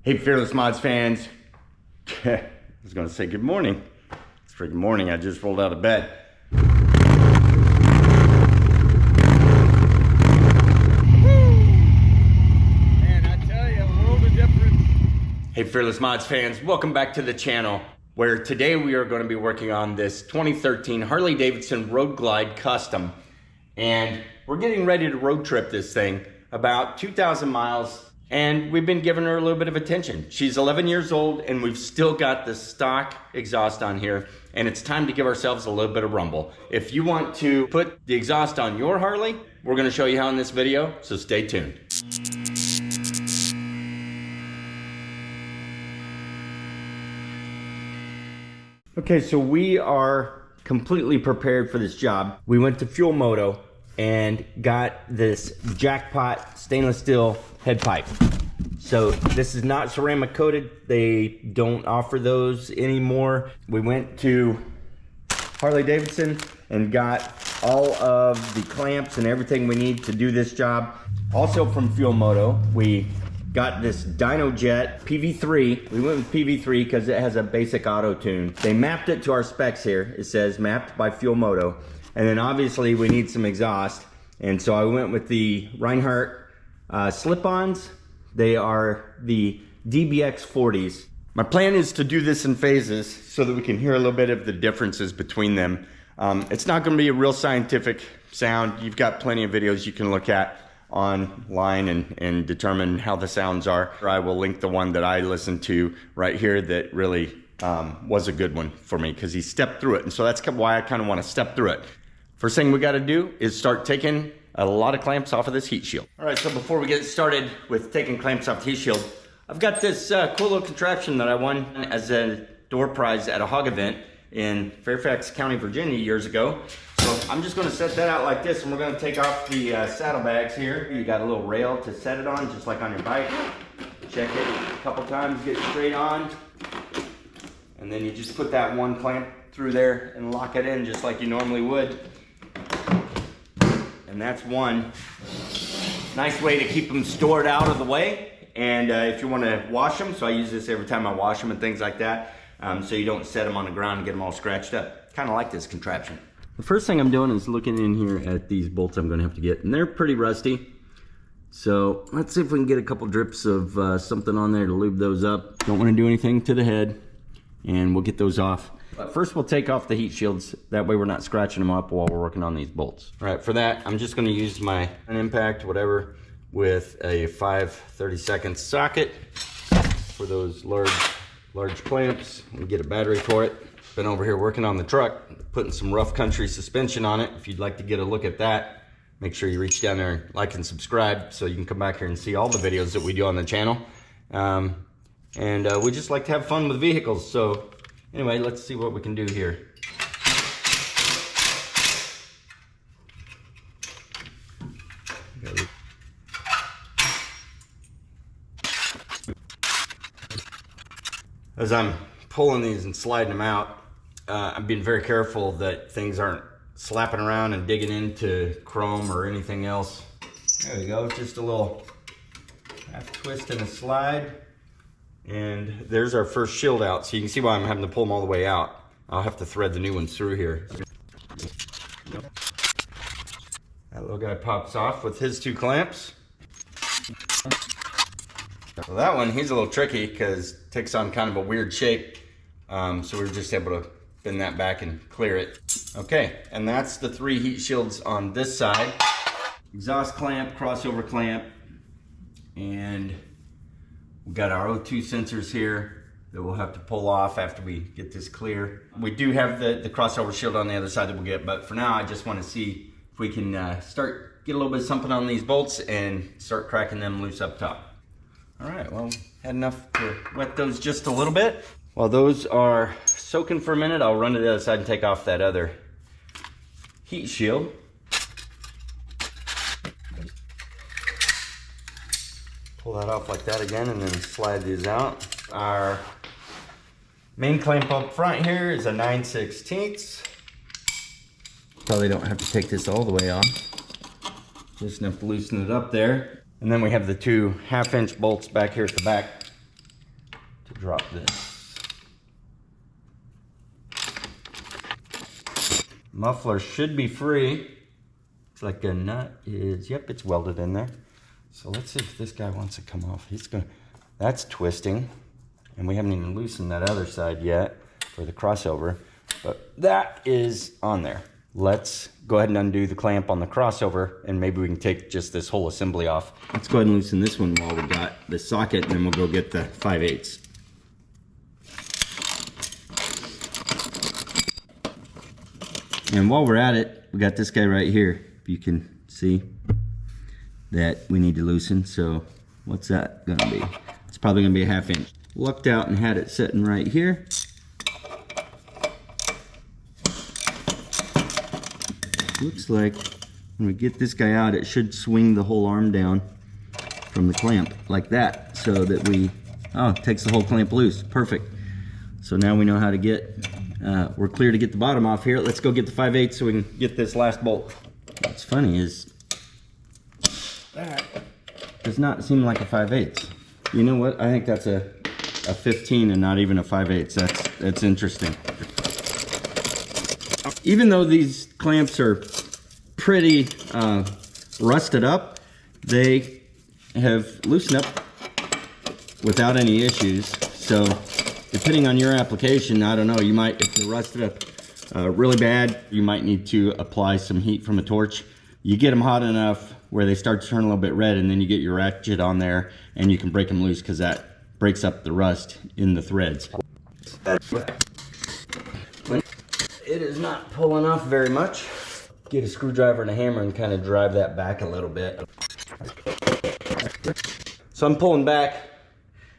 Hey, Fearless Mods fans. I was gonna say good morning. It's freaking morning, I just rolled out of bed. Man, I tell you, a world of difference. Hey, Fearless Mods fans, welcome back to the channel, where today we are gonna be working on this 2013 Harley Davidson Road Glide Custom. And we're getting ready to road trip this thing about 2,000 miles. And we've been giving her a little bit of attention. She's 11 years old and we've still got the stock exhaust on here, and it's time to give ourselves a little bit of rumble. If you want to put the exhaust on your Harley, we're gonna show you how in this video, so stay tuned. Okay, so we are completely prepared for this job. We went to Fuel Moto and got this Jackpot stainless steel head pipe. So this is not ceramic coated. They don't offer those anymore. We went to Harley Davidson and got all of the clamps and everything we need to do this job. Also from Fuel Moto, we got this Dyno Jet PV3. We went with PV3 because it has a basic auto tune. They mapped it to our specs here. It says mapped by Fuel Moto. And then obviously we need some exhaust. And so I went with the Rinehart slip-ons. They are the DBX40s. My plan is to do this in phases so that we can hear a little bit of the differences between them. It's not gonna be a real scientific sound. You've got plenty of videos you can look at online and determine how the sounds are. I will link the one that I listened to right here that really was a good one for me because he stepped through it. And so that's why I kind of want to step through it. First thing we got to do is start taking a lot of clamps off of this heat shield. All right, so before we get started with taking clamps off the heat shield, I've got this cool little contraption that I won as a door prize at a hog event in Fairfax County, Virginia years ago. So I'm just going to set that out like this, and we're going to take off the saddlebags here. You got a little rail to set it on, just like on your bike. Check it a couple times, get it straight on. And then you just put that one clamp through there and lock it in just like you normally would. And that's one nice way to keep them stored out of the way. And if you want to wash them, so I use this every time I wash them and things like that, so you don't set them on the ground and get them all scratched up. Kind of like this contraption. The first thing I'm doing is looking in here at these bolts I'm going to have to get, and they're pretty rusty. So let's see if we can get a couple drips of something on there to lube those up. Don't want to do anything to the head, and we'll get those off. But first we'll take off the heat shields. That way we're not scratching them up while we're working on these bolts. All right, for that, I'm just going to use my impact, whatever, with a 5/32 socket for those large clamps. We'll get a battery for it. Been over here working on the truck, putting some rough country suspension on it. If you'd like to get a look at that, make sure you reach down there and like and subscribe so you can come back here and see all the videos that we do on the channel. We just like to have fun with vehicles. So anyway, let's see what we can do here. As I'm pulling these and sliding them out, I'm being very careful that things aren't slapping around and digging into chrome or anything else. There we go, just a little half twist and a slide. And there's our first shield out. So you can see why I'm having to pull them all the way out. I'll have to thread the new ones through here. That little guy pops off with his two clamps. So that one, he's a little tricky because it takes on kind of a weird shape. So we were just able to bend that back and clear it. Okay, and that's the three heat shields on this side. Exhaust clamp, crossover clamp, and we've got our O2 sensors here that we'll have to pull off after we get this clear. We do have the crossover shield on the other side that we'll get, but for now I just want to see if we can get a little bit of something on these bolts and start cracking them loose up top. All right, well, had enough to wet those just a little bit. While those are soaking for a minute, I'll run to the other side and take off that other heat shield. Pull that off like that again and then slide these out. Our main clamp up front here is a 9/16. Probably don't have to take this all the way off. Just enough to loosen it up there. And then we have the two 1/2 inch bolts back here at the back drop this. Muffler should be free. Looks like the nut is, yep, it's welded in there. So let's see if this guy wants to come off. That's twisting. And we haven't even loosened that other side yet for the crossover, but that is on there. Let's go ahead and undo the clamp on the crossover, and maybe we can take just this whole assembly off. Let's go ahead and loosen this one while we got the socket, and then we'll go get the 5/8. And while we're at it, we got this guy right here. If you can see that we need to loosen. So what's that gonna be? It's probably gonna be a 1/2 inch. Lucked out and had it sitting right here. Looks like when we get this guy out, it should swing the whole arm down from the clamp like that, so that it takes the whole clamp loose. Perfect. So now we know how to get, we're clear to get the bottom off here. Let's go get the 5/8 so we can get this last bolt. What's funny is that does not seem like a 5/8. You know what? I think that's a 15 and not even a 5/8. That's interesting. Even though these clamps are pretty rusted up, they have loosened up without any issues. So depending on your application, I don't know, you might, if they're rusted up really bad, you might need to apply some heat from a torch. You get them hot enough where they start to turn a little bit red, and then you get your ratchet on there and you can break them loose, because that breaks up the rust in the threads. It is not pulling off very much. Get a screwdriver and a hammer and kind of drive that back a little bit. So I'm pulling back,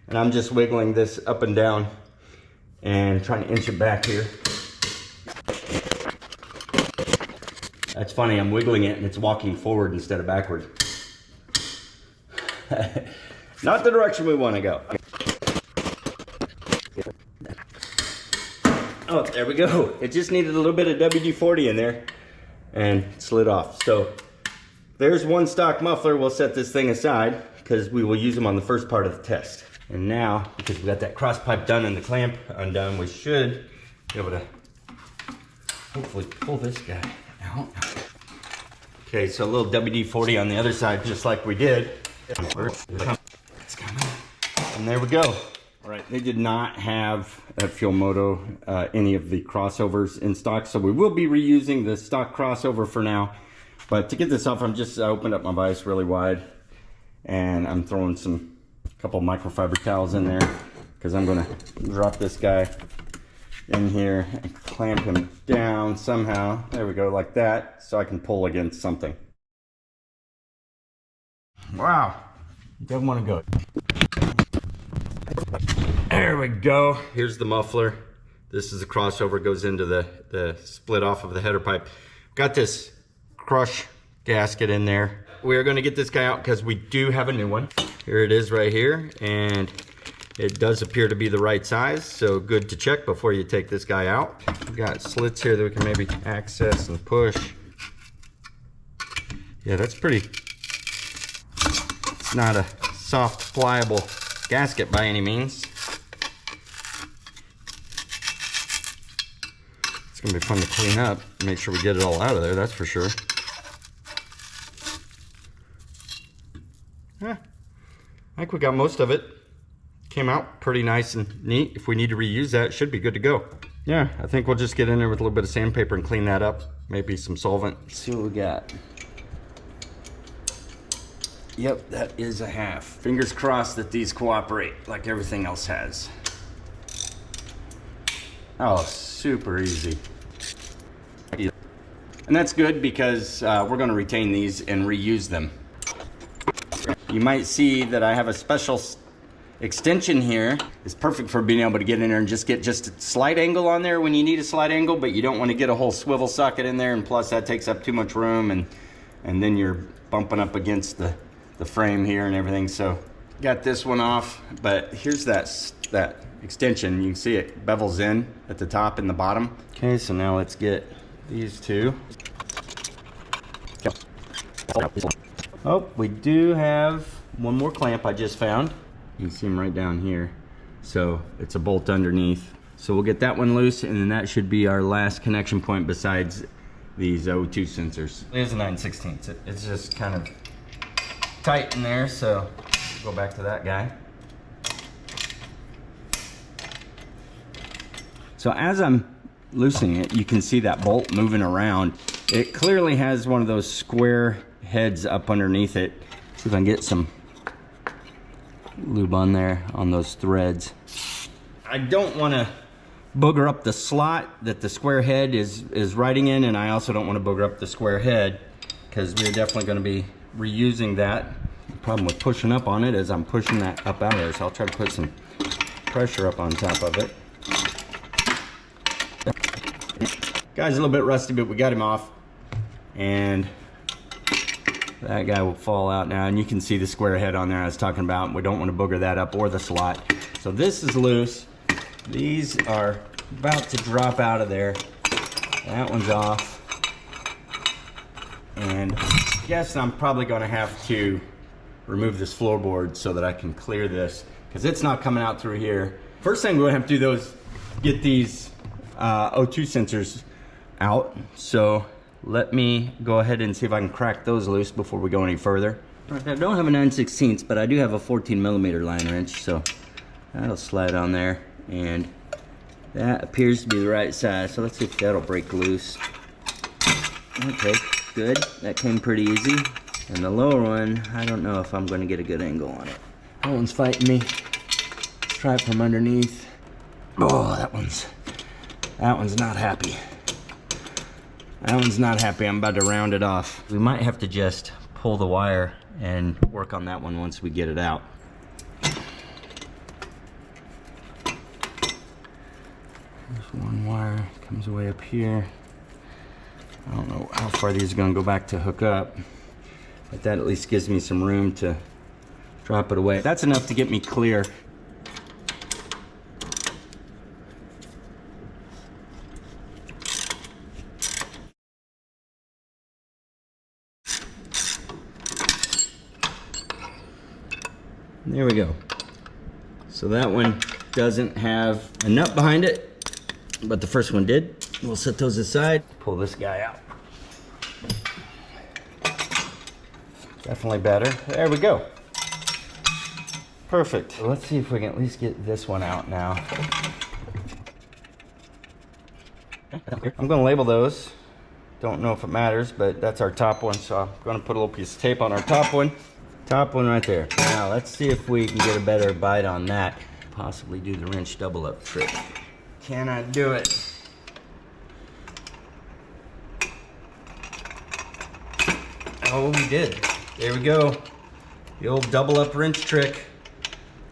and I'm just wiggling this up and down and trying to inch it back here. That's funny, I'm wiggling it and it's walking forward instead of backward. Not the direction we want to go. Oh, there we go. It just needed a little bit of WD-40 in there and it slid off. So there's one stock muffler. We'll set this thing aside because we will use them on the first part of the test. And now, because we got that cross pipe done and the clamp undone, we should be able to hopefully pull this guy out. Okay, so a little WD-40 on the other side, just like we did. It's coming. And there we go. All right, they did not have at Fuel Moto any of the crossovers in stock, so we will be reusing the stock crossover for now. But to get this off, I'm just opened up my vise really wide, and I'm throwing a couple microfiber towels in there, because I'm gonna drop this guy in here and clamp him down somehow. There we go, like that, so I can pull against something. Wow, don't want to go. There we go. Here's the muffler. This is the crossover, goes into the split off of the header pipe. Got this crush gasket in there. We are going to get this guy out because we do have a new one. Here it is right here, and it does appear to be the right size, so good to check before you take this guy out. We've got slits here that we can maybe access and push. Yeah, that's pretty. It's not a soft, pliable gasket by any means. It's gonna be fun to clean up, make sure we get it all out of there, that's for sure. Yeah, I think we got most of it. Came out pretty nice and neat. If we need to reuse that, it should be good to go. Yeah, I think we'll just get in there with a little bit of sandpaper and clean that up. Maybe some solvent. Let's see what we got. Yep, that is a half. Fingers crossed that these cooperate like everything else has. Oh, super easy. And that's good because we're going to retain these and reuse them. You might see that I have a special extension here. It's perfect for being able to get in there and just get just a slight angle on there when you need a slight angle, but you don't want to get a whole swivel socket in there, and plus that takes up too much room, and then you're bumping up against the frame here and everything. So got this one off, but here's that extension. You can see it bevels in at the top and the bottom. Okay, so now let's get these two. Oh, we do have one more clamp I just found. You can see them right down here. So it's a bolt underneath. So we'll get that one loose, and then that should be our last connection point besides these O2 sensors. There's a 9/16. It's just kind of tight in there, so go back to that guy. So as I'm loosening it, you can see that bolt moving around. It clearly has one of those square heads up underneath it. See if I can get some lube on there on those threads. I don't want to booger up the slot that the square head is riding in, and I also don't want to booger up the square head because we're definitely going to be reusing that. The problem with pushing up on it is I'm pushing that up out of there, so I'll try to put some pressure up on top of it. Guy's a little bit rusty, but we got him off, and that guy will fall out now, and you can see the square head on there I was talking about. We don't want to booger that up or the slot. So this is loose. These are about to drop out of there. That one's off. And I guess I'm probably going to have to remove this floorboard so that I can clear this, because it's not coming out through here. First thing we're going to have to do though is get these O2 sensors out. So let me go ahead and see if I can crack those loose before we go any further. Right, I don't have a 9/16, but I do have a 14mm line wrench, so that'll slide on there. And that appears to be the right size, so let's see if that'll break loose. Okay, good. That came pretty easy. And the lower one, I don't know if I'm going to get a good angle on it. That one's fighting me. Let's try it from underneath. Oh, that one's not happy. That one's not happy. I'm about to round it off. We might have to just pull the wire and work on that one once we get it out. There's one wire, comes away up here. I don't know how far these are going to go back to hook up, but that at least gives me some room to drop it away. That's enough to get me clear. There we go. So that one doesn't have a nut behind it, but the first one did. We'll set those aside. Pull this guy out. Definitely better. There we go. Perfect. So let's see if we can at least get this one out now. I'm going to label those. Don't know if it matters, but that's our top one, so I'm going to put a little piece of tape on our top one. Top one right there. Now let's see if we can get a better bite on that. Possibly do the wrench double up trick. Can I do it? Oh, we did. There we go. The old double up wrench trick.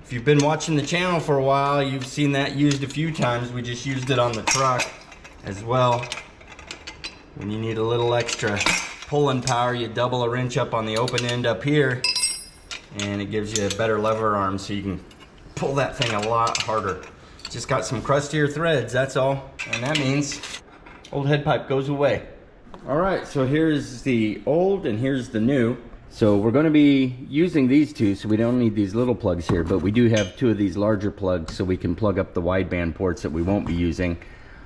If you've been watching the channel for a while, you've seen that used a few times. We just used it on the truck as well. When you need a little extra pulling power, you double a wrench up on the open end up here, and it gives you a better lever arm so you can pull that thing a lot harder. Just got some crustier threads, that's all. And that means old head pipe goes away. All right, so here's the old and here's the new. So we're going to be using these two, so we don't need these little plugs here, but we do have two of these larger plugs so we can plug up the wideband ports that we won't be using.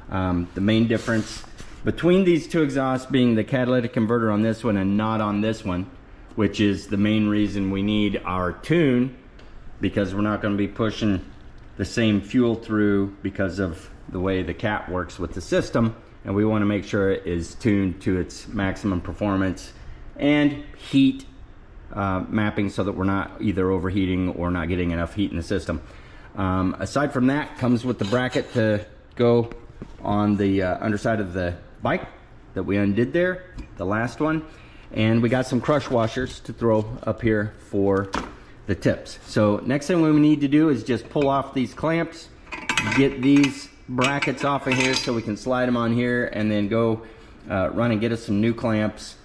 The main difference between these two exhausts being the catalytic converter on this one and not on this one, which is the main reason we need our tune, because we're not going to be pushing the same fuel through because of the way the cat works with the system, and we want to make sure it is tuned to its maximum performance and heat mapping so that we're not either overheating or not getting enough heat in the system. Aside from that, comes with the bracket to go on the underside of the bike that we undid there, the last one, and we got some crush washers to throw up here for the tips. So next thing we need to do is just pull off these clamps, get these brackets off of here so we can slide them on here, and then go run and get us some new clamps.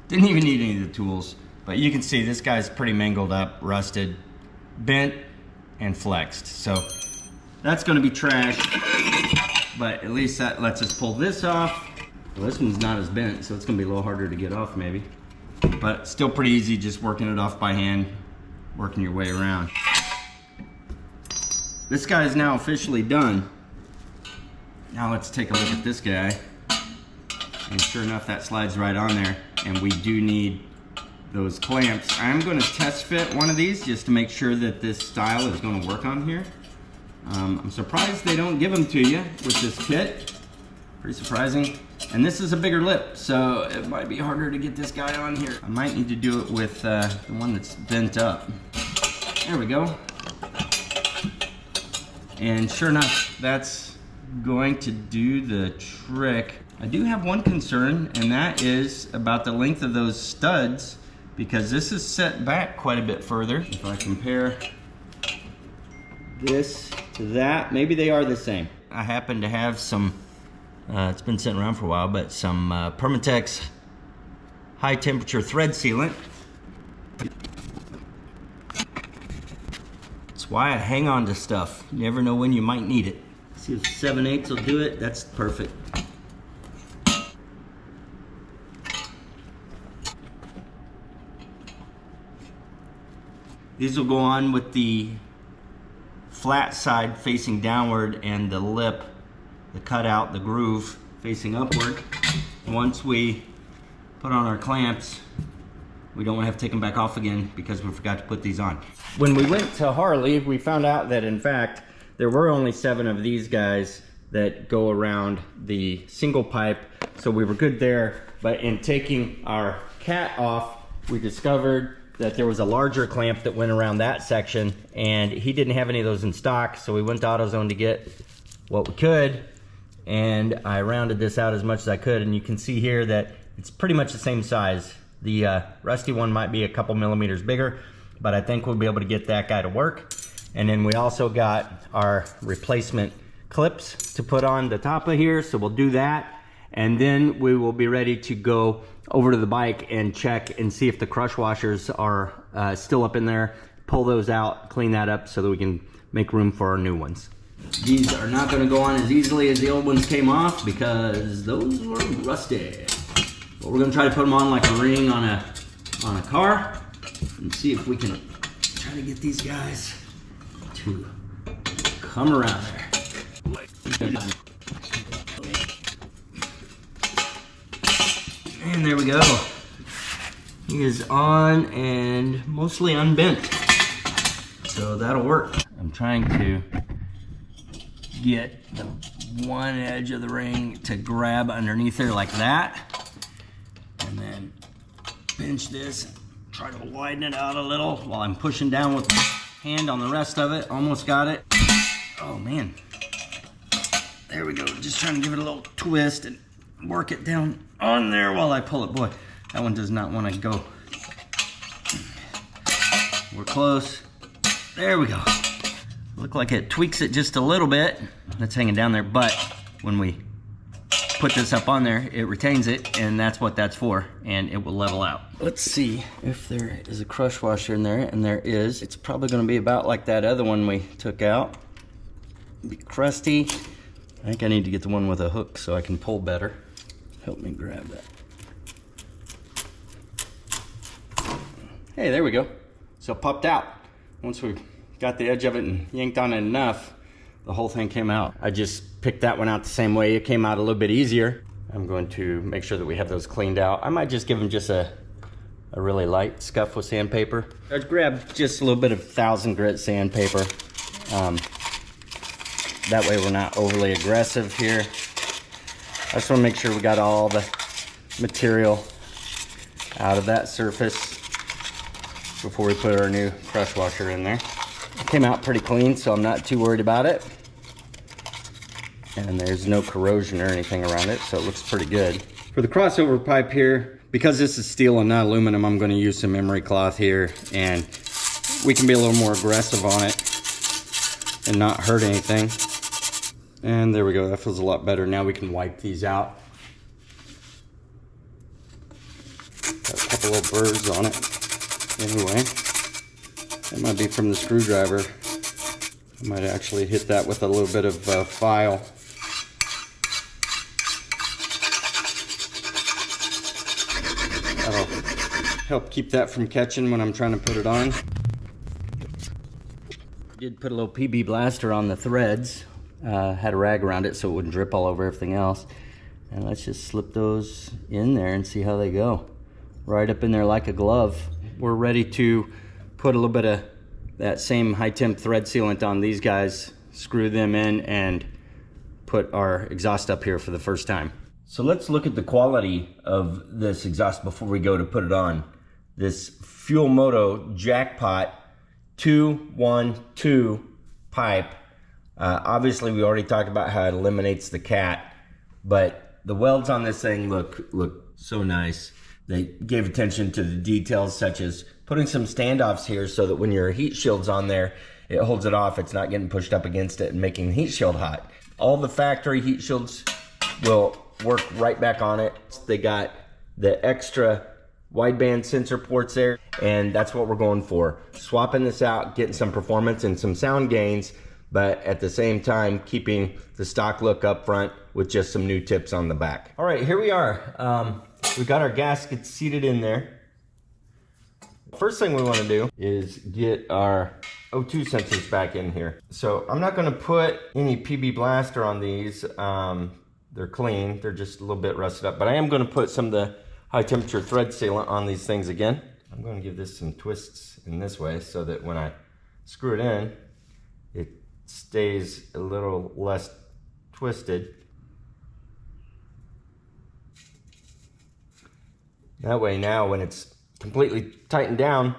Didn't even need any of the tools, but you can see this guy's pretty mangled up, rusted, bent, and flexed. So that's going to be trash, but at least that lets us pull this off. Well, this one's not as bent, so it's going to be a little harder to get off maybe. but still pretty easy just working it off by hand, working your way around. This guy is now officially done. Now let's take a look at this guy. And sure enough, that slides right on there. And we do need those clamps. I'm going to test fit one of these just to make sure that this style is going to work on here. I'm surprised they don't give them to you with this kit. Pretty surprising. And this is a bigger lip, so it might be harder to get this guy on here. I might need to do it with the one that's bent up. There we go. And sure enough, that's going to do the trick. I do have one concern, and that is about the length of those studs, because this is set back quite a bit further. If I compare this to that, maybe they are the same. I happen to have some, it's been sitting around for a while, but some Permatex high temperature thread sealant. That's why I hang on to stuff. You never know when you might need it. See if 7/8 will do it. That's perfect. These will go on with the flat side facing downward and the lip, the cutout, the groove facing upward. Once we put on our clamps, we don't want to have to take them back off again because we forgot to put these on. When we went to Harley, we found out that in fact, there were only 7 of these guys that go around the single pipe, so we were good there. But in taking our cat off, we discovered that there was a larger clamp that went around that section, and he didn't have any of those in stock, so we went to AutoZone to get what we could, and I rounded this out as much as I could, and you can see here that it's pretty much the same size. The rusty one might be a couple millimeters bigger, but I think we'll be able to get that guy to work. And then we also got our replacement clips to put on the top of here, so we'll do that. And then we will be ready to go over to the bike and check and see if the crush washers are still up in there, pull those out, clean that up so that we can make room for our new ones. These are not gonna go on as easily as the old ones came off because those were rusty. But we're gonna try to put them on like a ring on a car and see if we can try to get these guys to come around there. And there we go. He is on and mostly unbent, so that'll work. I'm trying to get the one edge of the ring to grab underneath there like that, and then pinch this, try to widen it out a little while I'm pushing down with my hand on the rest of it. Almost got it. Oh man. There we go. Just trying to give it a little twist and work it down on there while I pull it. Boy, that one does not want to go. We're close. There we go. Look like it tweaks it just a little bit. That's hanging down there, but when we put this up on there, it retains it, and that's what that's for, and it will level out. Let's see if there is a crush washer in there, and there is. It's probably going to be about like that other one we took out. Be crusty. I think I need to get the one with a hook so I can pull better. Help me grab that. Hey, there we go. So it popped out. Once we got the edge of it and yanked on it enough, the whole thing came out. I just picked that one out the same way. It came out a little bit easier. I'm going to make sure that we have those cleaned out. I might just give them just a really light scuff with sandpaper. I grabbed just a little bit of 1000 grit sandpaper. That way we're not overly aggressive here. I just want to make sure we got all the material out of that surface before we put our new crush washer in there. It came out pretty clean, so I'm not too worried about it. And there's no corrosion or anything around it, so it looks pretty good. For the crossover pipe here, because this is steel and not aluminum, I'm going to use some emery cloth here, and we can be a little more aggressive on it and not hurt anything. And there we go, that feels a lot better. Now we can wipe these out. Got a couple little burrs on it. Anyway, that might be from the screwdriver. I might actually hit that with a little bit of file. That'll help keep that from catching when I'm trying to put it on. Did put a little PB blaster on the threads. Had a rag around it so it wouldn't drip all over everything else. And let's just slip those in there and see how they go. Right up in there like a glove. We're ready to put a little bit of that same high temp thread sealant on these guys, screw them in, and put our exhaust up here for the first time. So let's look at the quality of this exhaust before we go to put it on. This Fuel Moto Jackpot 212 pipe. Obviously we already talked about how it eliminates the cat, but the welds on this thing look so nice. They gave attention to the details, such as putting some standoffs here so that when your heat shield's on there, it holds it off. It's not getting pushed up against it and making the heat shield hot. All the factory heat shields will work right back on it. They got the extra wideband sensor ports there, and that's what we're going for. Swapping this out, getting some performance and some sound gains, but at the same time keeping the stock look up front with just some new tips on the back. All right, here we are. We got our gaskets seated in there. First thing we want to do is get our O2 sensors back in here. So I'm not going to put any PB blaster on these. They're clean. They're just a little bit rusted up. But I am going to put some of the high temperature thread sealant on these things again. I'm going to give this some twists in this way so that when I screw it in, it stays a little less twisted. That way now when it's completely tightened down,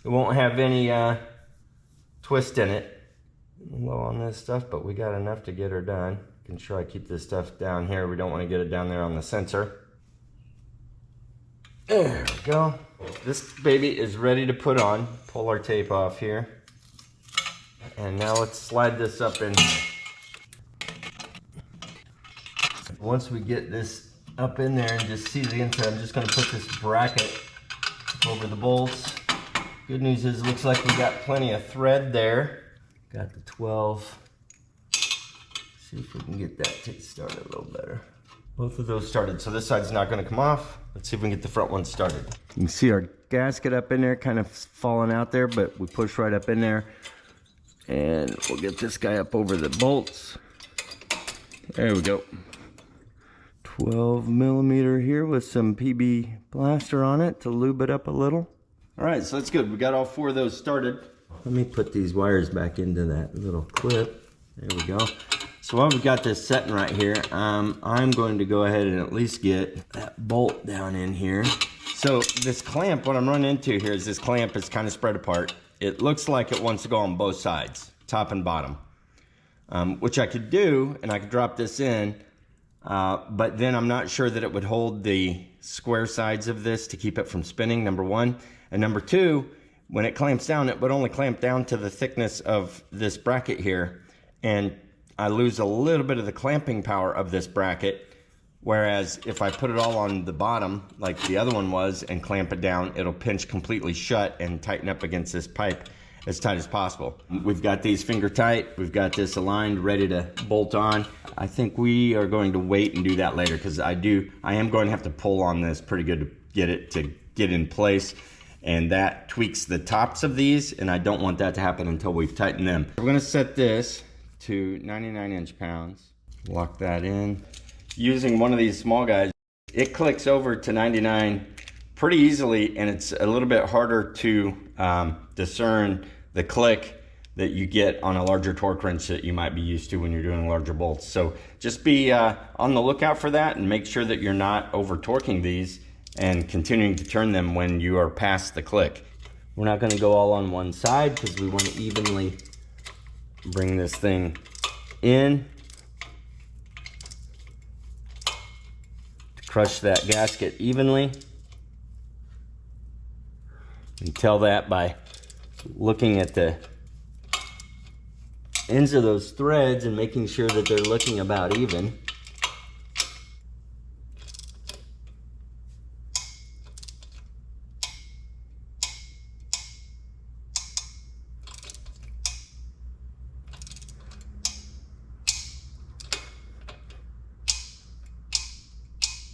it won't have any twist in it. I'm low on this stuff, but we got enough to get her done. Can try to keep this stuff down here. We don't want to get it down there on the sensor. There we go. This baby is ready to put on. Pull our tape off here. And now let's slide this up in. Once we get this up in there and just see the inside, I'm just going to put this bracket over the bolts. Good news is it looks like we got plenty of thread there. Got the 12. See if we can get that started a little better. Both of those started, so this side's not going to come off. Let's see if we can get the front one started. You can see our gasket up in there, kind of falling out there, but we push right up in there. And we'll get this guy up over the bolts. There we go. 12 millimeter here with some PB blaster on it to lube it up a little. All right, so that's good. We got all 4 of those started. Let me put these wires back into that little clip. There we go. So while we've got this setting right here, I'm going to go ahead and at least get that bolt down in here. So this clamp, what I'm running into here is this clamp is kind of spread apart. It looks like it wants to go on both sides, top and bottom, which I could do, and I could drop this in. But then I'm not sure that it would hold the square sides of this to keep it from spinning, number one. And number two, when it clamps down, it would only clamp down to the thickness of this bracket here. And I lose a little bit of the clamping power of this bracket. Whereas if I put it all on the bottom, like the other one was, and clamp it down, it'll pinch completely shut and tighten up against this pipe as tight as possible. We've got these finger tight. We've got this aligned, ready to bolt on. I think we are going to wait and do that later because I am going to have to pull on this pretty good to get in place. And that tweaks the tops of these, and I don't want that to happen until we've tightened them. We're gonna set this to 99 inch-pounds. Lock that in. Using one of these small guys, it clicks over to 99 pretty easily, and it's a little bit harder to discern the click that you get on a larger torque wrench that you might be used to when you're doing larger bolts. So just be on the lookout for that and make sure that you're not over torquing these and continuing to turn them when you are past the click. We're not going to go all on one side because we want to evenly bring this thing in to crush that gasket evenly. You can tell that by looking at the ends of those threads and making sure that they're looking about even.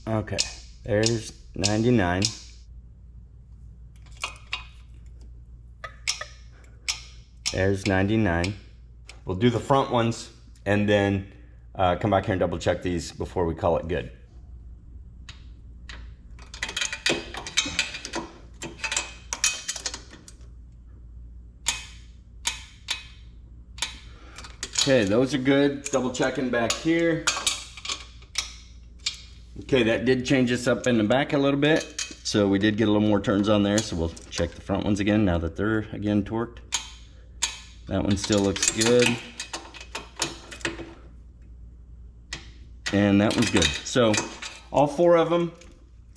Okay, there's 99. There's 99. We'll do the front ones and then come back here and double check these before we call it good. Okay, those are good. Double checking back here. Okay, that did change us up in the back a little bit. So we did get a little more turns on there. So we'll check the front ones again now that they're again torqued. That one still looks good. And that one's good. So all 4 of them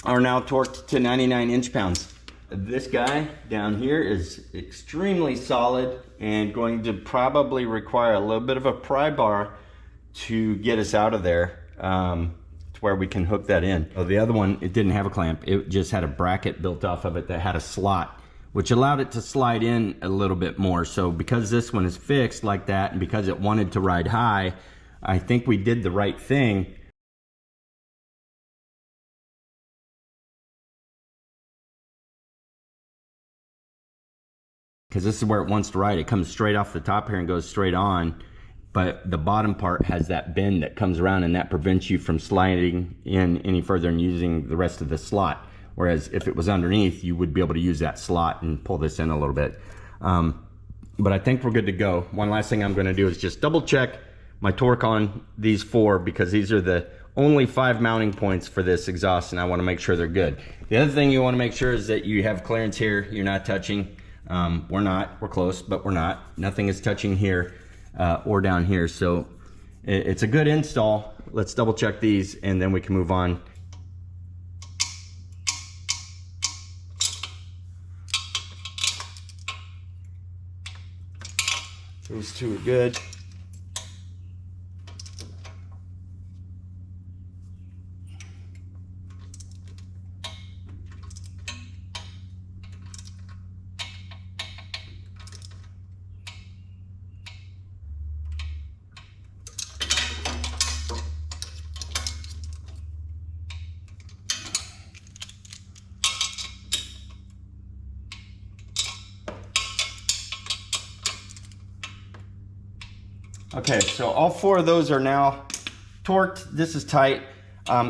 are now torqued to 99 inch-pounds. This guy down here is extremely solid and going to probably require a little bit of a pry bar to get us out of there to where we can hook that in. Oh, the other one, it didn't have a clamp. It just had a bracket built off of it that had a slot, which allowed it to slide in a little bit more. So because this one is fixed like that and because it wanted to ride high, I think we did the right thing. Because this is where it wants to ride. It comes straight off the top here and goes straight on, but the bottom part has that bend that comes around and that prevents you from sliding in any further and using the rest of the slot. Whereas if it was underneath, you would be able to use that slot and pull this in a little bit. But I think we're good to go. One last thing I'm gonna do is just double check my torque on these 4 because these are the only 5 mounting points for this exhaust and I wanna make sure they're good. The other thing you wanna make sure is that you have clearance here, you're not touching. We're not, we're close, but we're not. Nothing is touching here or down here. So it's a good install. Let's double check these and then we can move on. Those 2 are good. Okay, so all 4 of those are now torqued. This is tight.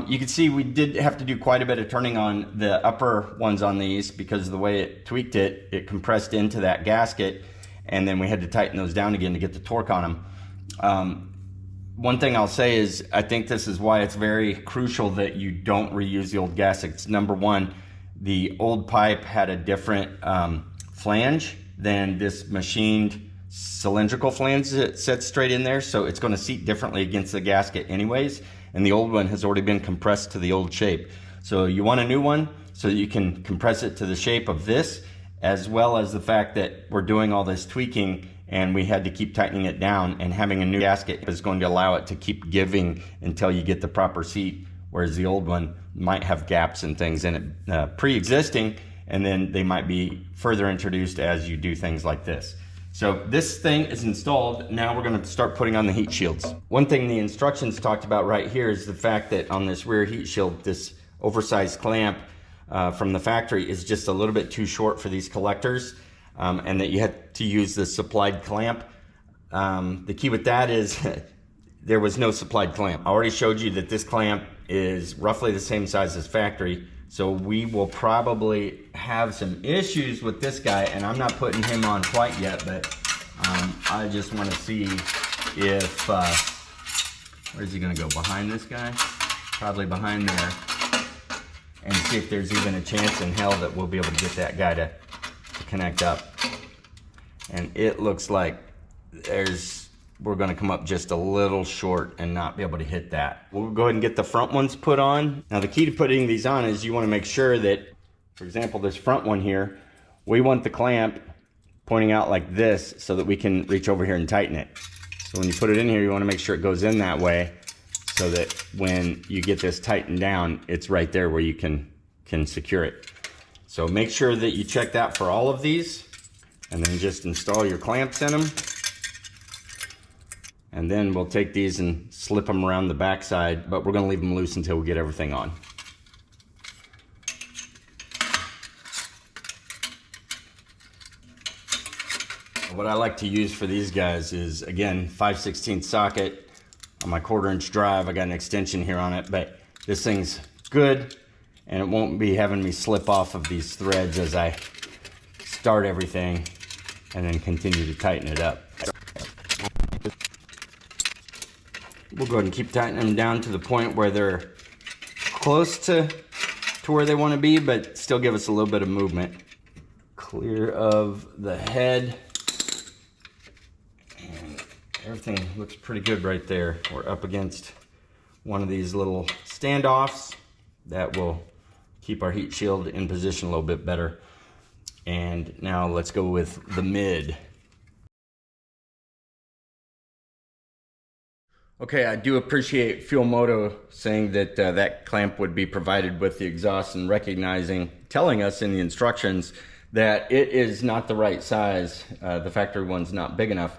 You can see we did have to do quite a bit of turning on the upper ones on these because of the way it tweaked it. It compressed into that gasket and then we had to tighten those down again to get the torque on them. One thing I'll say is I think this is why it's very crucial that you don't reuse the old gaskets. Number one, the old pipe had a different flange than this machined cylindrical flange that sets straight in there, so it's going to seat differently against the gasket anyways, and the old one has already been compressed to the old shape. So you want a new one so that you can compress it to the shape of this, as well as the fact that we're doing all this tweaking and we had to keep tightening it down, and having a new gasket is going to allow it to keep giving until you get the proper seat, whereas the old one might have gaps and things in it pre-existing, and then they might be further introduced as you do things like this. So this thing is installed. Now we're going to start putting on the heat shields. One thing the instructions talked about right here is the fact that on this rear heat shield, this oversized clamp from the factory is just a little bit too short for these collectors, and that you had to use the supplied clamp. The key with that is there was no supplied clamp. I already showed you that this clamp is roughly the same size as factory. So we will probably have some issues with this guy, and I'm not putting him on quite yet, but I just want to see if, where's he gonna go, behind this guy? Probably behind there, and see if there's even a chance in hell that we'll be able to get that guy to connect up. And it looks like we're gonna come up just a little short and not be able to hit that. We'll go ahead and get the front ones put on. Now the key to putting these on is you wanna make sure that, for example, this front one here, we want the clamp pointing out like this so that we can reach over here and tighten it. So when you put it in here, you wanna make sure it goes in that way so that when you get this tightened down, it's right there where you can secure it. So make sure that you check that for all of these, and then just install your clamps in them. And then we'll take these and slip them around the backside, but we're gonna leave them loose until we get everything on. What I like to use for these guys is, again, 5/16 socket on my 1/4" drive. I got an extension here on it, but this thing's good and it won't be having me slip off of these threads as I start everything and then continue to tighten it up. We'll go ahead and keep tightening them down to the point where they're close to where they want to be, but still give us a little bit of movement. Clear of the head. And everything looks pretty good right there. We're up against one of these little standoffs that will keep our heat shield in position a little bit better. And now let's go with the mid. Okay, I do appreciate Fuel Moto saying that that clamp would be provided with the exhaust, and telling us in the instructions that it is not the right size. The factory one's not big enough.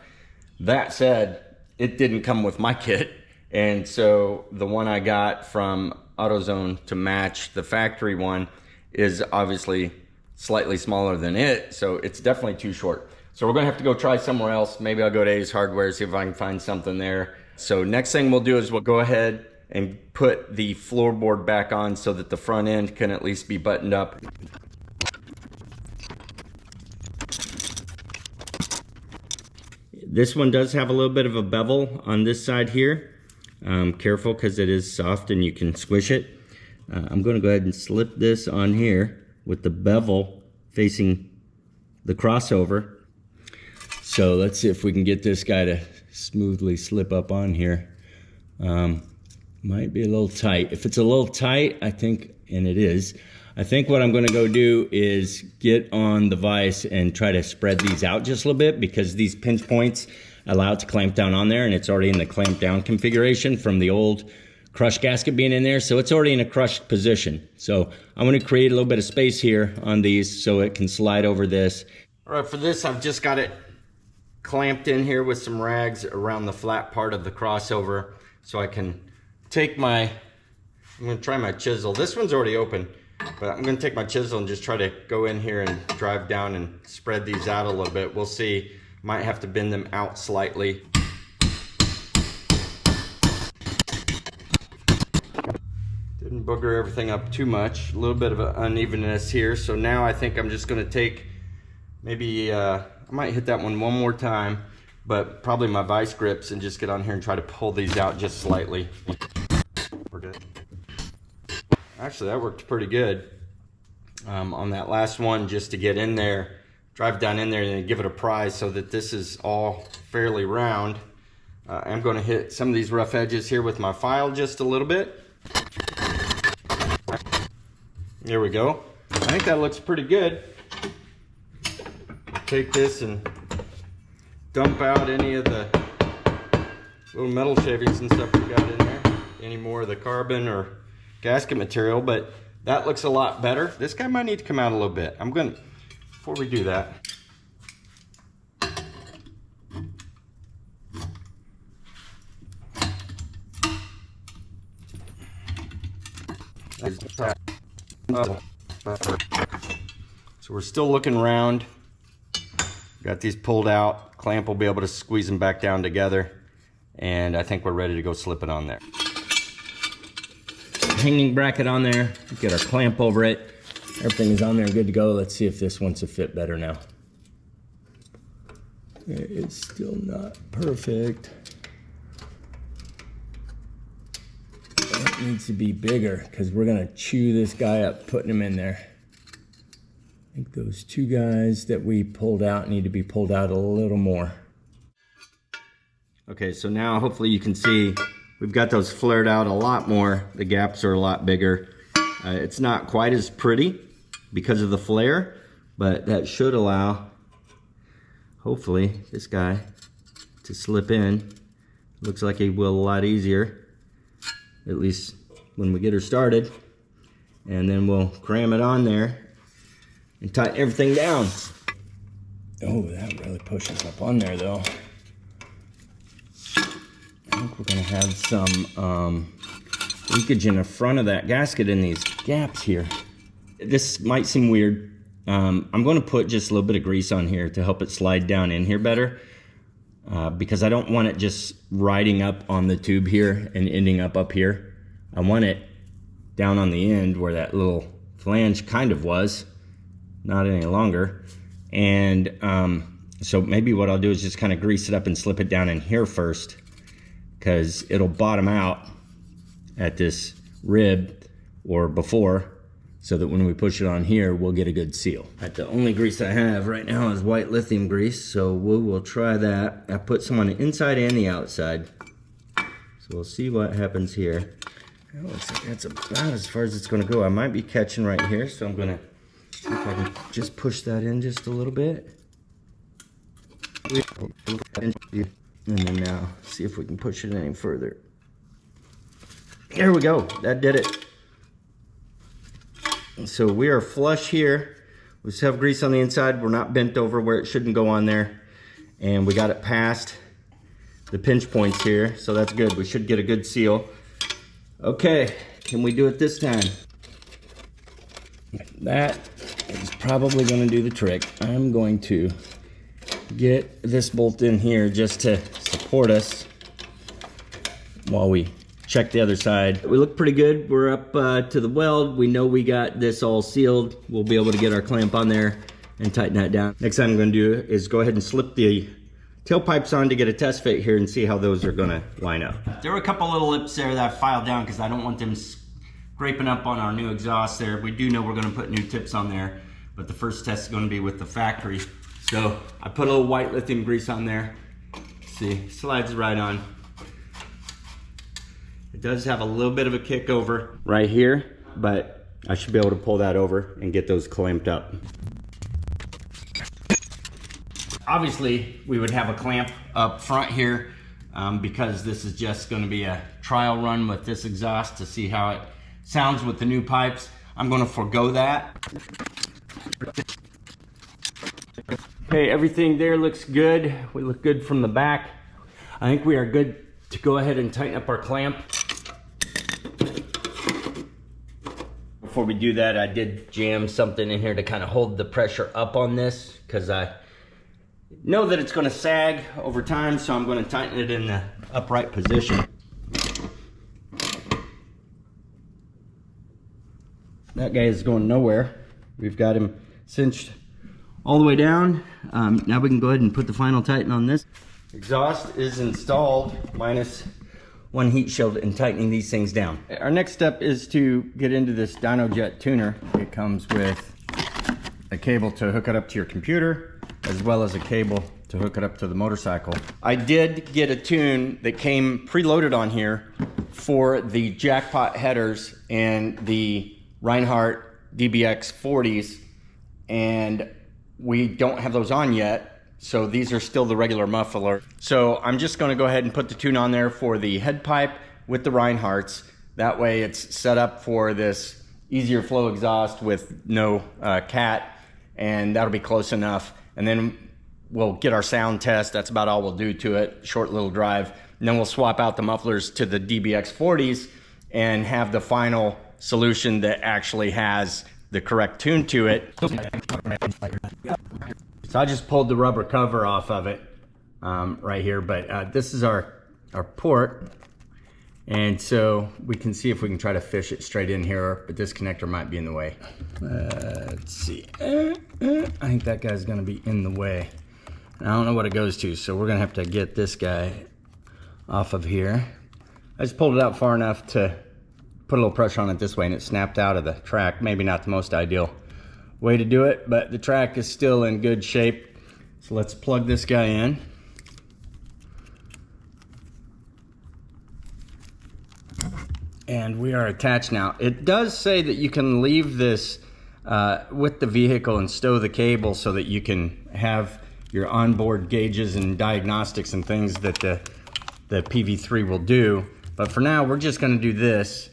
That said, it didn't come with my kit, and so the one I got from AutoZone to match the factory one is obviously slightly smaller than it, so it's definitely too short. So we're gonna have to go try somewhere else. Maybe I'll go to Ace Hardware, see if I can find something there. So next thing we'll do is we'll go ahead and put the floorboard back on so that the front end can at least be buttoned up. This one does have a little bit of a bevel on this side here. Careful, because it is soft and you can squish it. I'm going to go ahead and slip this on here with the bevel facing the crossover. So let's see if we can get this guy to smoothly slip up on here. Might be a little tight. If it's a little tight, I think, and it is, I think what I'm going to go do is get on the vise and try to spread these out just a little bit, because these pinch points allow it to clamp down on there, and it's already in the clamp down configuration from the old crush gasket being in there, so it's already in a crushed position. So I'm going to create a little bit of space here on these so it can slide over this. All right, for this I've just got it clamped in here with some rags around the flat part of the crossover, so I can take I'm going to try my chisel. This one's already open, but I'm going to take my chisel and just try to go in here and drive down and spread these out a little bit. We'll see. Might have to bend them out slightly. Didn't booger everything up too much. A little bit of an unevenness here. So now I think I'm just going to take maybe I might hit that one more time, but probably my vice grips, and just get on here and try to pull these out just slightly. We're good. Actually, that worked pretty good on that last one, just to get in there, drive down in there and give it a prise so that this is all fairly round. I'm going to hit some of these rough edges here with my file just a little bit. There we go. I think that looks pretty good. Take this and dump out any of the little metal shavings and stuff we got in there, any more of the carbon or gasket material, but that looks a lot better. This guy might need to come out a little bit. I'm going to, before we do that, so we're still looking round. Got these pulled out. Clamp will be able to squeeze them back down together, and I think we're ready to go slip it on there. Hanging bracket on there. Get our clamp over it. Everything is on there, good to go. Let's see if this one's a fit better now. It's still not perfect. It needs to be bigger, because we're gonna chew this guy up putting him in there. I think those two guys that we pulled out need to be pulled out a little more. Okay, so now hopefully you can see we've got those flared out a lot more. The gaps are a lot bigger. It's not quite as pretty because of the flare, but that should allow, hopefully, this guy to slip in. Looks like he will a lot easier, at least when we get her started. And then we'll cram it on there and tighten everything down. Oh, that really pushes up on there though. I think we're gonna have some leakage in the front of that gasket in these gaps here. This might seem weird, I'm going to put just a little bit of grease on here to help it slide down in here better, because I don't want it just riding up on the tube here and ending up here. I want it down on the end where that little flange kind of was, not any longer. And so maybe what I'll do is just kind of grease it up and slip it down in here first, because it'll bottom out at this rib or before, so that when we push it on here, we'll get a good seal. The only grease I have right now is white lithium grease, so we will try that. I put some on the inside and the outside, so we'll see what happens here. It looks like that's about as far as it's gonna go. I might be catching right here, so I'm gonna see if I can just push that in just a little bit. And then now, see if we can push it any further. There we go, that did it. So we are flush here. We just have grease on the inside. We're not bent over where it shouldn't go on there. And we got it past the pinch points here, so that's good. We should get a good seal. Okay, can we do it this time? That is probably gonna do the trick. I'm going to get this bolt in here just to support us while we check the other side. We look pretty good. We're up to the weld. We know we got this all sealed. We'll be able to get our clamp on there and tighten that down. Next thing I'm gonna do is go ahead and slip the tailpipes on to get a test fit here and see how those are gonna line up. There were a couple little lips there that I filed down because I don't want them scraping up on our new exhaust there. We do know we're gonna put new tips on there, but the first test is gonna be with the factory. So I put a little white lithium grease on there. See, slides right on. It does have a little bit of a kick over right here, but I should be able to pull that over and get those clamped up. Obviously, we would have a clamp up front here because this is just going to be a trial run with this exhaust to see how it sounds with the new pipes. I'm going to forego that. Okay, everything there looks good. We look good from the back. I think we are good to go ahead and tighten up our clamp. Before we do that, I did jam something in here to kind of hold the pressure up on this, because I know that it's going to sag over time, so I'm going to tighten it in the upright position. That guy is going nowhere. We've got him cinched all the way down. Now we can go ahead and put the final tighten on this. Exhaust is installed, minus one heat shield, and tightening these things down. Our next step is to get into this DynoJet tuner. It comes with a cable to hook it up to your computer, as well as a cable to hook it up to the motorcycle. I did get a tune that came preloaded on here for the Jackpot headers and the Rinehart DBX40s, and we don't have those on yet. So these are still the regular muffler. So I'm just gonna go ahead and put the tune on there for the head pipe with the Rineharts. That way it's set up for this easier flow exhaust with no cat, and that'll be close enough. And then we'll get our sound test. That's about all we'll do to it, short little drive. And then we'll swap out the mufflers to the DBX40s and have the final solution that actually has the correct tune to it. So I just pulled the rubber cover off of it right here, but this is our port. And so we can see if we can try to fish it straight in here, but this connector might be in the way. Let's see. I think that guy's gonna be in the way. I don't know what it goes to, so we're gonna have to get this guy off of here. I just pulled it out far enough to put a little pressure on it this way, and it snapped out of the track. Maybe not the most ideal way to do it, but the track is still in good shape. So let's plug this guy in. And we are attached now. It does say that you can leave this with the vehicle and stow the cable so that you can have your onboard gauges and diagnostics and things that the PV3 will do. But for now, we're just gonna do this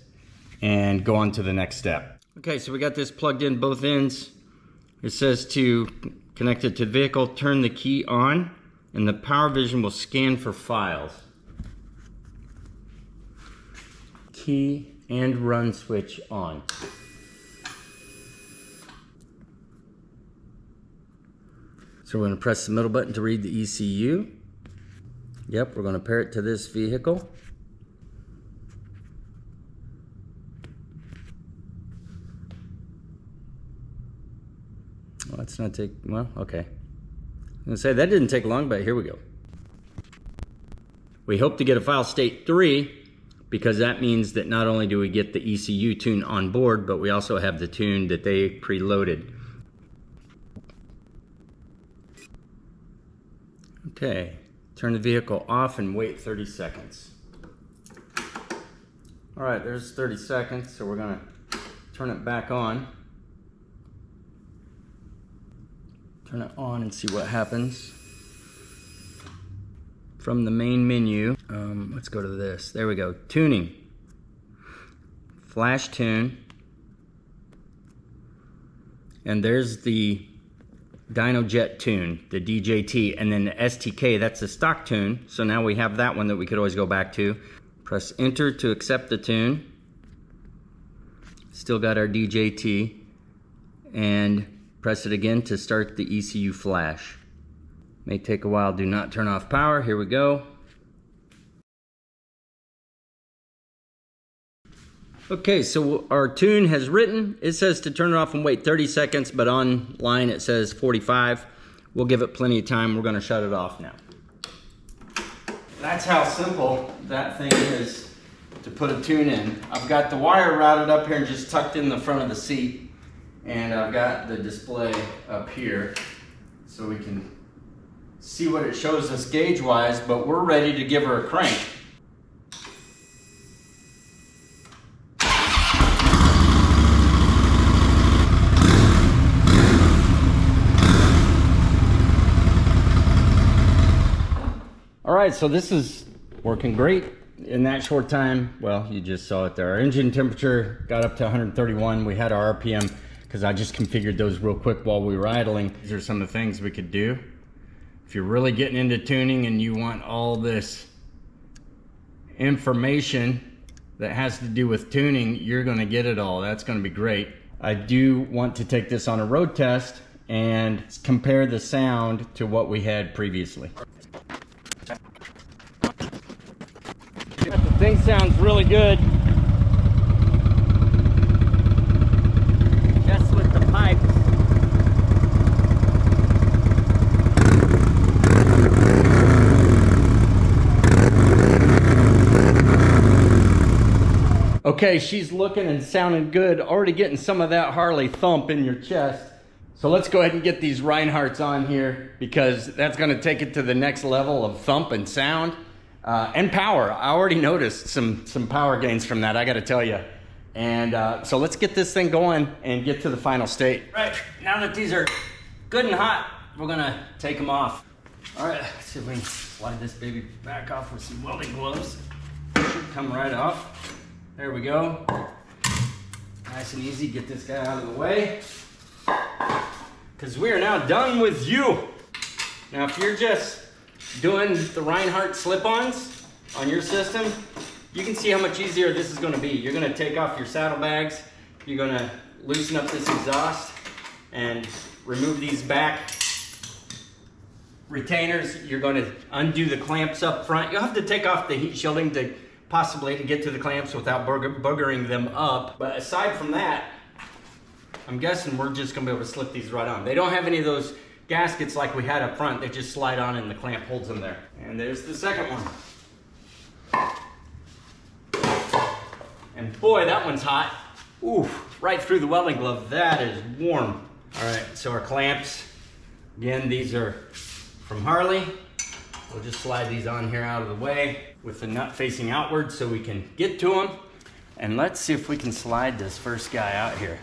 and go on to the next step. Okay, so we got this plugged in both ends. It says to connect it to the vehicle, turn the key on, and the power vision will scan for files. Key and run switch on. So we're going to press the middle button to read the ECU. Yep, we're going to pair it to this vehicle. Well, let's not take, well, okay. I'm going to say that didn't take long, but here we go. We hope to get a file state 3 because that means that not only do we get the ECU tune on board, but we also have the tune that they preloaded. Okay, turn the vehicle off and wait 30 seconds. All right, there's 30 seconds, so we're gonna turn it back on. Turn it on and see what happens. From the main menu, let's go to this. There we go, tuning. Flash tune. And there's the Dyno Jet tune, the DJT, and then the STK, that's the stock tune. So now we have that one that we could always go back to. Press enter to accept the tune. Still got our DJT. And press it again to start the ECU flash. May take a while, do not turn off power. Here we go. Okay, so our tune has written. It says to turn it off and wait 30 seconds, but online it says 45. We'll give it plenty of time. We're gonna shut it off now. That's how simple that thing is to put a tune in. I've got the wire routed up here and just tucked in the front of the seat. And I've got the display up here so we can see what it shows us gauge-wise, but we're ready to give her a crank. All right, so this is working great. In that short time, well, you just saw it there. Our engine temperature got up to 131. We had our RPM, because I just configured those real quick while we were idling. These are some of the things we could do. If you're really getting into tuning and you want all this information that has to do with tuning, you're gonna get it all. That's gonna be great. I do want to take this on a road test and compare the sound to what we had previously. The thing sounds really good. Just with the pipes. Okay, she's looking and sounding good. Already getting some of that Harley thump in your chest. So let's go ahead and get these Rineharts on here because that's gonna take it to the next level of thump and sound and power. I already noticed some power gains from that, I gotta tell you. And so let's get this thing going and get to the final state. Right, now that these are good and hot, we're gonna take them off. All right, let's see if we can slide this baby back off with some welding gloves. Should come right off. There we go. Nice and easy, get this guy out of the way. Because we are now done with you. Now, if you're just doing the Rinehart slip-ons on your system, you can see how much easier this is gonna be. You're gonna take off your saddlebags, you're gonna loosen up this exhaust and remove these back retainers. You're gonna undo the clamps up front. You'll have to take off the heat shielding to possibly to get to the clamps without boogering them up. But aside from that, I'm guessing we're just gonna be able to slip these right on. They don't have any of those gaskets like we had up front. They just slide on and the clamp holds them there. And there's the second one. And boy, that one's hot. Ooh, right through the welding glove. That is warm. All right, so our clamps, again, these are from Harley. We'll just slide these on here out of the way with the nut facing outward so we can get to them. And let's see if we can slide this first guy out here.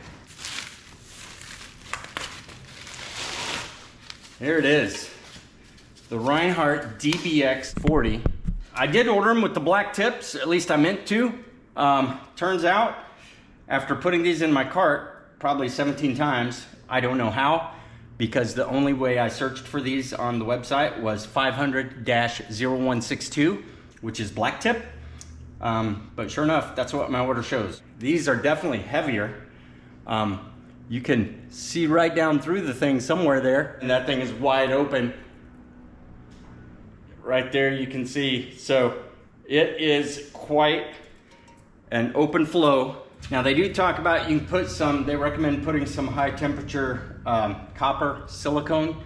There it is. The Rinehart DBX40. I did order them with the black tips, at least I meant to. Turns out, after putting these in my cart probably 17 times, I don't know how, because the only way I searched for these on the website was 500-0162, which is black tip. But sure enough, that's what my order shows. These are definitely heavier, You can see right down through the thing somewhere there, and that thing is wide open. Right there you can see. So it is quite an open flow. Now they do talk about you can put some, they recommend putting some high temperature copper silicone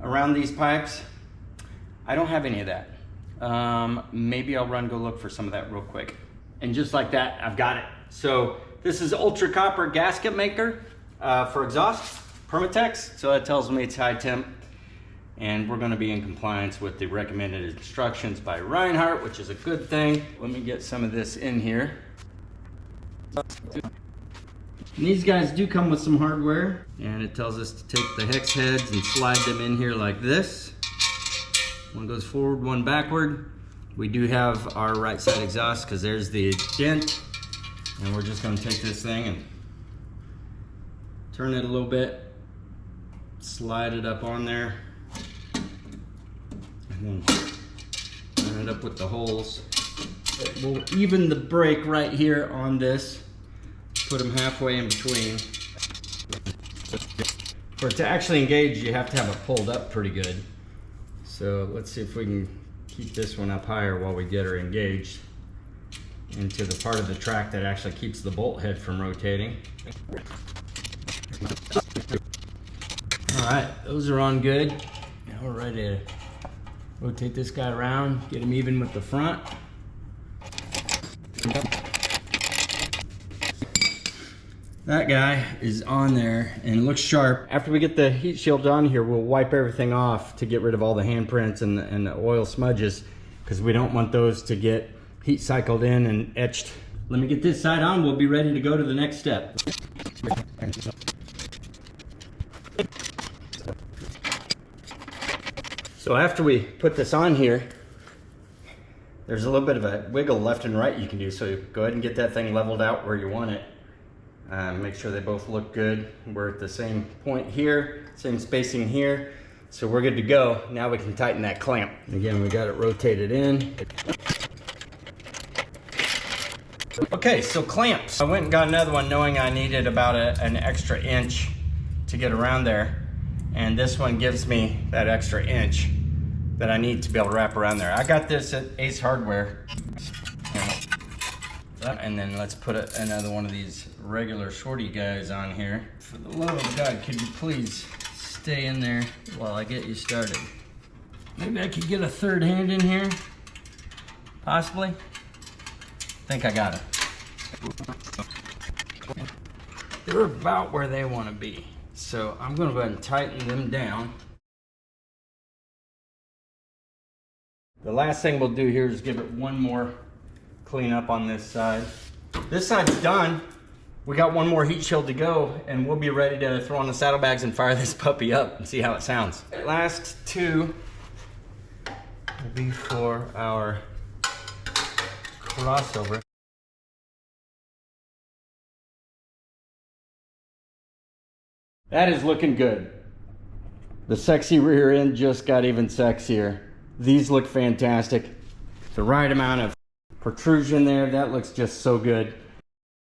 around these pipes. I don't have any of that. Maybe I'll go look for some of that real quick. And just like that, I've got it. So this is ultra copper gasket maker for exhaust, Permatex. So that tells me it's high temp. And we're gonna be in compliance with the recommended instructions by Rinehart, which is a good thing. Let me get some of this in here. And these guys do come with some hardware, and it tells us to take the hex heads and slide them in here like this. One goes forward, one backward. We do have our right side exhaust because there's the dent, and we're just gonna take this thing and turn it a little bit, slide it up on there, and then line it up with the holes. It will even the brake right here on this. Put them halfway in between. For it to actually engage, you have to have it pulled up pretty good. So let's see if we can keep this one up higher while we get her engaged into the part of the track that actually keeps the bolt head from rotating. All right, those are on good. Now we're ready to rotate this guy around, get him even with the front. That guy is on there and it looks sharp. After we get the heat shield on here, we'll wipe everything off to get rid of all the handprints and the oil smudges, because we don't want those to get heat cycled in and etched. Let me get this side on, we'll be ready to go to the next step. So after we put this on here, there's a little bit of a wiggle left and right you can do. So go ahead and get that thing leveled out where you want it. Make sure they both look good. We're at the same point here, same spacing here. So we're good to go. Now we can tighten that clamp. Again, we got it rotated in. Okay, so clamps. I went and got another one knowing I needed about an extra inch to get around there. And this one gives me that extra inch that I need to be able to wrap around there. I got this at Ace Hardware. And then let's put another one of these regular shorty guys on here. For the love of God, could you please stay in there while I get you started? Maybe I could get a third hand in here, possibly. I think I got it. They're about where they want to be. So I'm gonna go ahead and tighten them down. The last thing we'll do here is give it one more clean up on this side. This side's done. We got one more heat shield to go, and we'll be ready to throw on the saddlebags and fire this puppy up and see how it sounds. Last two will be for our crossover. That is looking good. The sexy rear end just got even sexier. These look fantastic. The right amount of protrusion there, that looks just so good.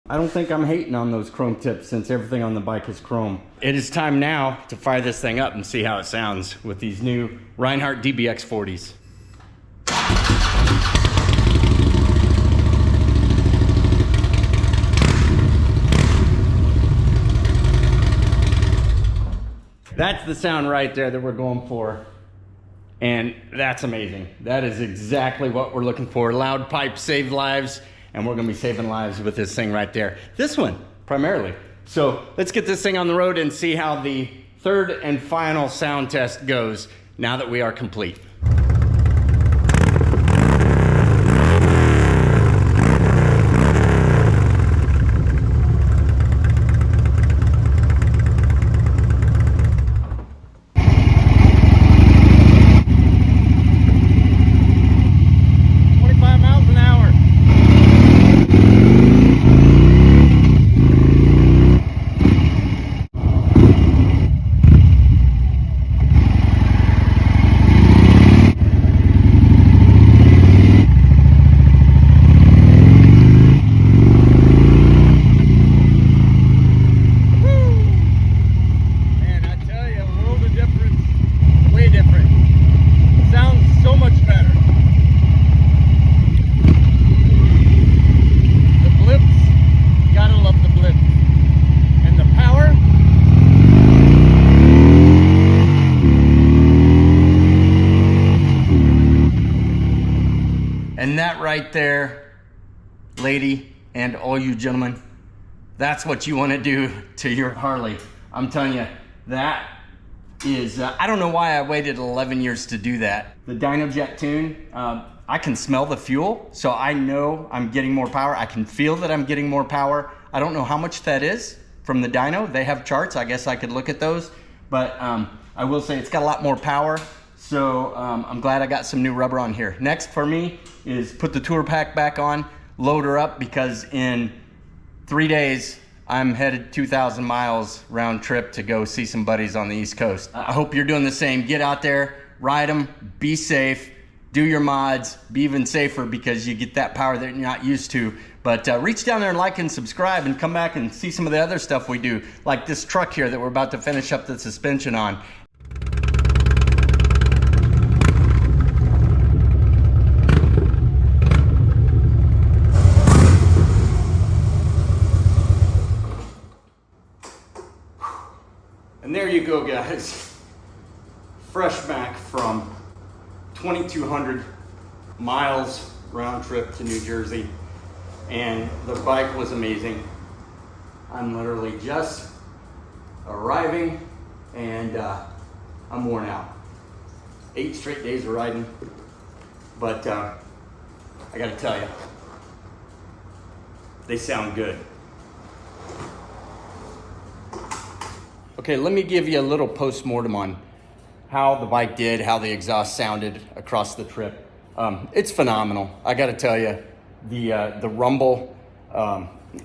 I don't think I'm hating on those chrome tips since everything on the bike is chrome. It is time now to fire this thing up and see how it sounds with these new Rinehart DBX40s. That's the sound right there that we're going for. And that's amazing. That is exactly what we're looking for. Loud pipes save lives, and we're gonna be saving lives with this thing right there. This one, primarily. So let's get this thing on the road and see how the third and final sound test goes now that we are complete. right there, lady, and all you gentlemen, that's what you want to do to your Harley. I'm telling you, that is, I don't know why I waited 11 years to do that. The DynoJet tune, I can smell the fuel, so I know I'm getting more power. I can feel that I'm getting more power. I don't know how much that is from the dyno. They have charts. I guess I could look at those, but I will say it's got a lot more power. So I'm glad I got some new rubber on here. Next for me is put the tour pack back on, load her up, because in 3 days, I'm headed 2,000 miles round trip to go see some buddies on the East Coast. I hope you're doing the same. Get out there, ride them, be safe, do your mods, be even safer because you get that power that you're not used to. But reach down there and like and subscribe and come back and see some of the other stuff we do, like this truck here that we're about to finish up the suspension on. And there you go, guys. Fresh back from 2,200 miles round trip to New Jersey. And the bike was amazing. I'm literally just arriving and I'm worn out. 8 straight days of riding. But I gotta tell you, they sound good. Okay, let me give you a little post-mortem on how the bike did, how the exhaust sounded across the trip. It's phenomenal. I gotta tell you, the rumble,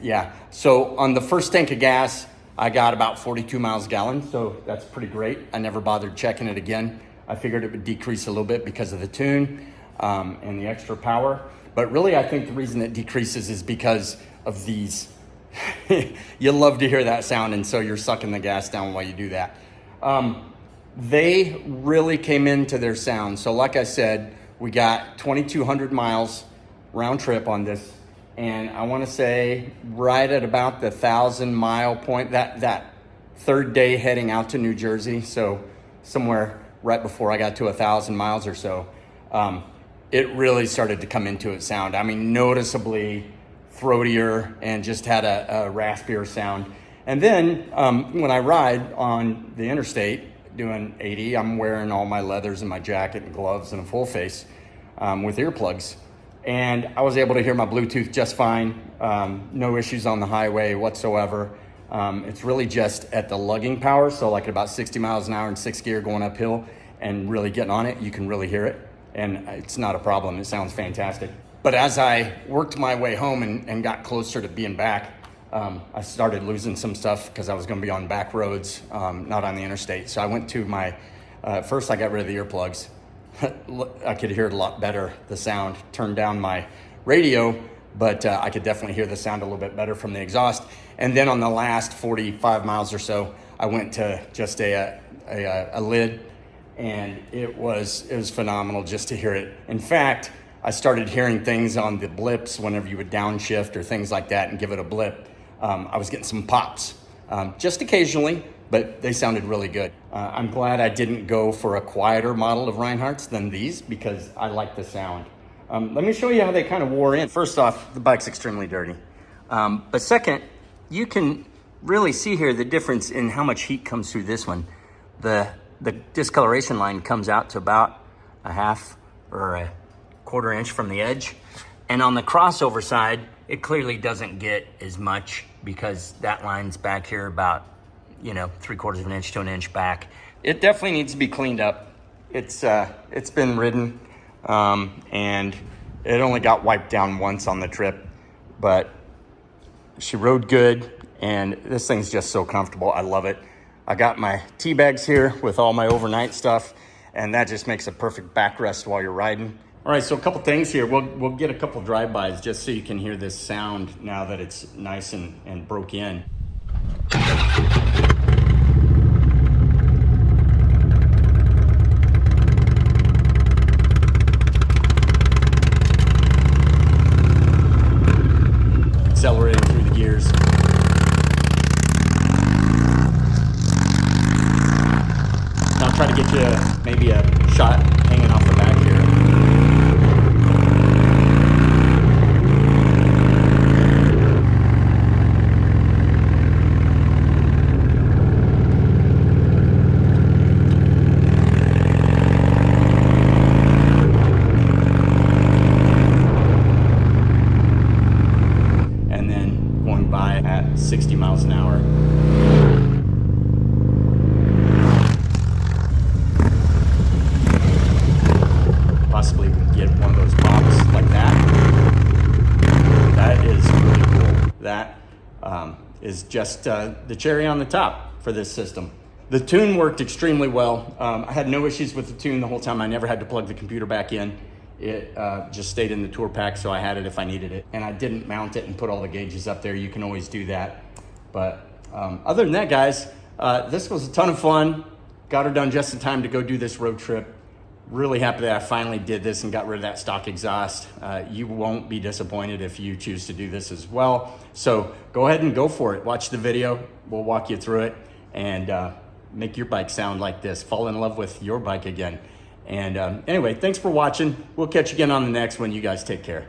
yeah. So on the first tank of gas, I got about 42 miles a gallon, so that's pretty great. I never bothered checking it again. I figured it would decrease a little bit because of the tune and the extra power. But really, I think the reason it decreases is because of these. You love to hear that sound, and so you're sucking the gas down while you do that. They really came into their sound. So like I said, we got 2,200 miles round trip on this, and I want to say right at about the 1,000-mile point, that third day heading out to New Jersey, so somewhere right before I got to 1,000 miles or so, it really started to come into its sound. I mean, noticeably throatier and just had a raspier sound. And then when I ride on the interstate doing 80, I'm wearing all my leathers and my jacket and gloves and a full face with earplugs. And I was able to hear my Bluetooth just fine. No issues on the highway whatsoever. It's really just at the lugging power. So like at about 60 miles an hour in 6th gear going uphill and really getting on it, you can really hear it. And it's not a problem. It sounds fantastic. But as I worked my way home and got closer to being back, I started losing some stuff because I was going to be on back roads, not on the interstate. So I went to my, first I got rid of the earplugs. I could hear it a lot better, the sound. Turned down my radio, but I could definitely hear the sound a little bit better from the exhaust. And then on the last 45 miles or so, I went to just a lid, and it was phenomenal just to hear it. In fact, I started hearing things on the blips whenever you would downshift or things like that and give it a blip. I was getting some pops, just occasionally, but they sounded really good. I'm glad I didn't go for a quieter model of Rinehart's than these because I like the sound. Let me show you how they kind of wore in. First off, the bike's extremely dirty. But second, you can really see here the difference in how much heat comes through this one. The discoloration line comes out to about a half or a quarter inch from the edge. And on the crossover side, it clearly doesn't get as much because that line's back here about, 3/4 of an inch to an inch back. It definitely needs to be cleaned up. It's been ridden, and it only got wiped down once on the trip, but she rode good, and this thing's just so comfortable. I love it. I got my tea bags here with all my overnight stuff, and that just makes a perfect backrest while you're riding. All right, so a couple things here. We'll get a couple drive-bys just so you can hear this sound now that it's nice and broke in. Accelerating through the gears. Now I'll try to get you maybe a shot hanging off the back here. is just the cherry on the top for this system. The tune worked extremely well. I had no issues with the tune the whole time. I never had to plug the computer back in. It just stayed in the tour pack, so I had it if I needed it. And I didn't mount it and put all the gauges up there. You can always do that. But other than that, guys, this was a ton of fun. Got her done just in time to go do this road trip. Really happy that I finally did this and got rid of that stock exhaust. You won't be disappointed if you choose to do this as well. So go ahead and go for it. Watch the video. We'll walk you through it and make your bike sound like this. Fall in love with your bike again. And anyway, thanks for watching. We'll catch you again on the next one. You guys take care.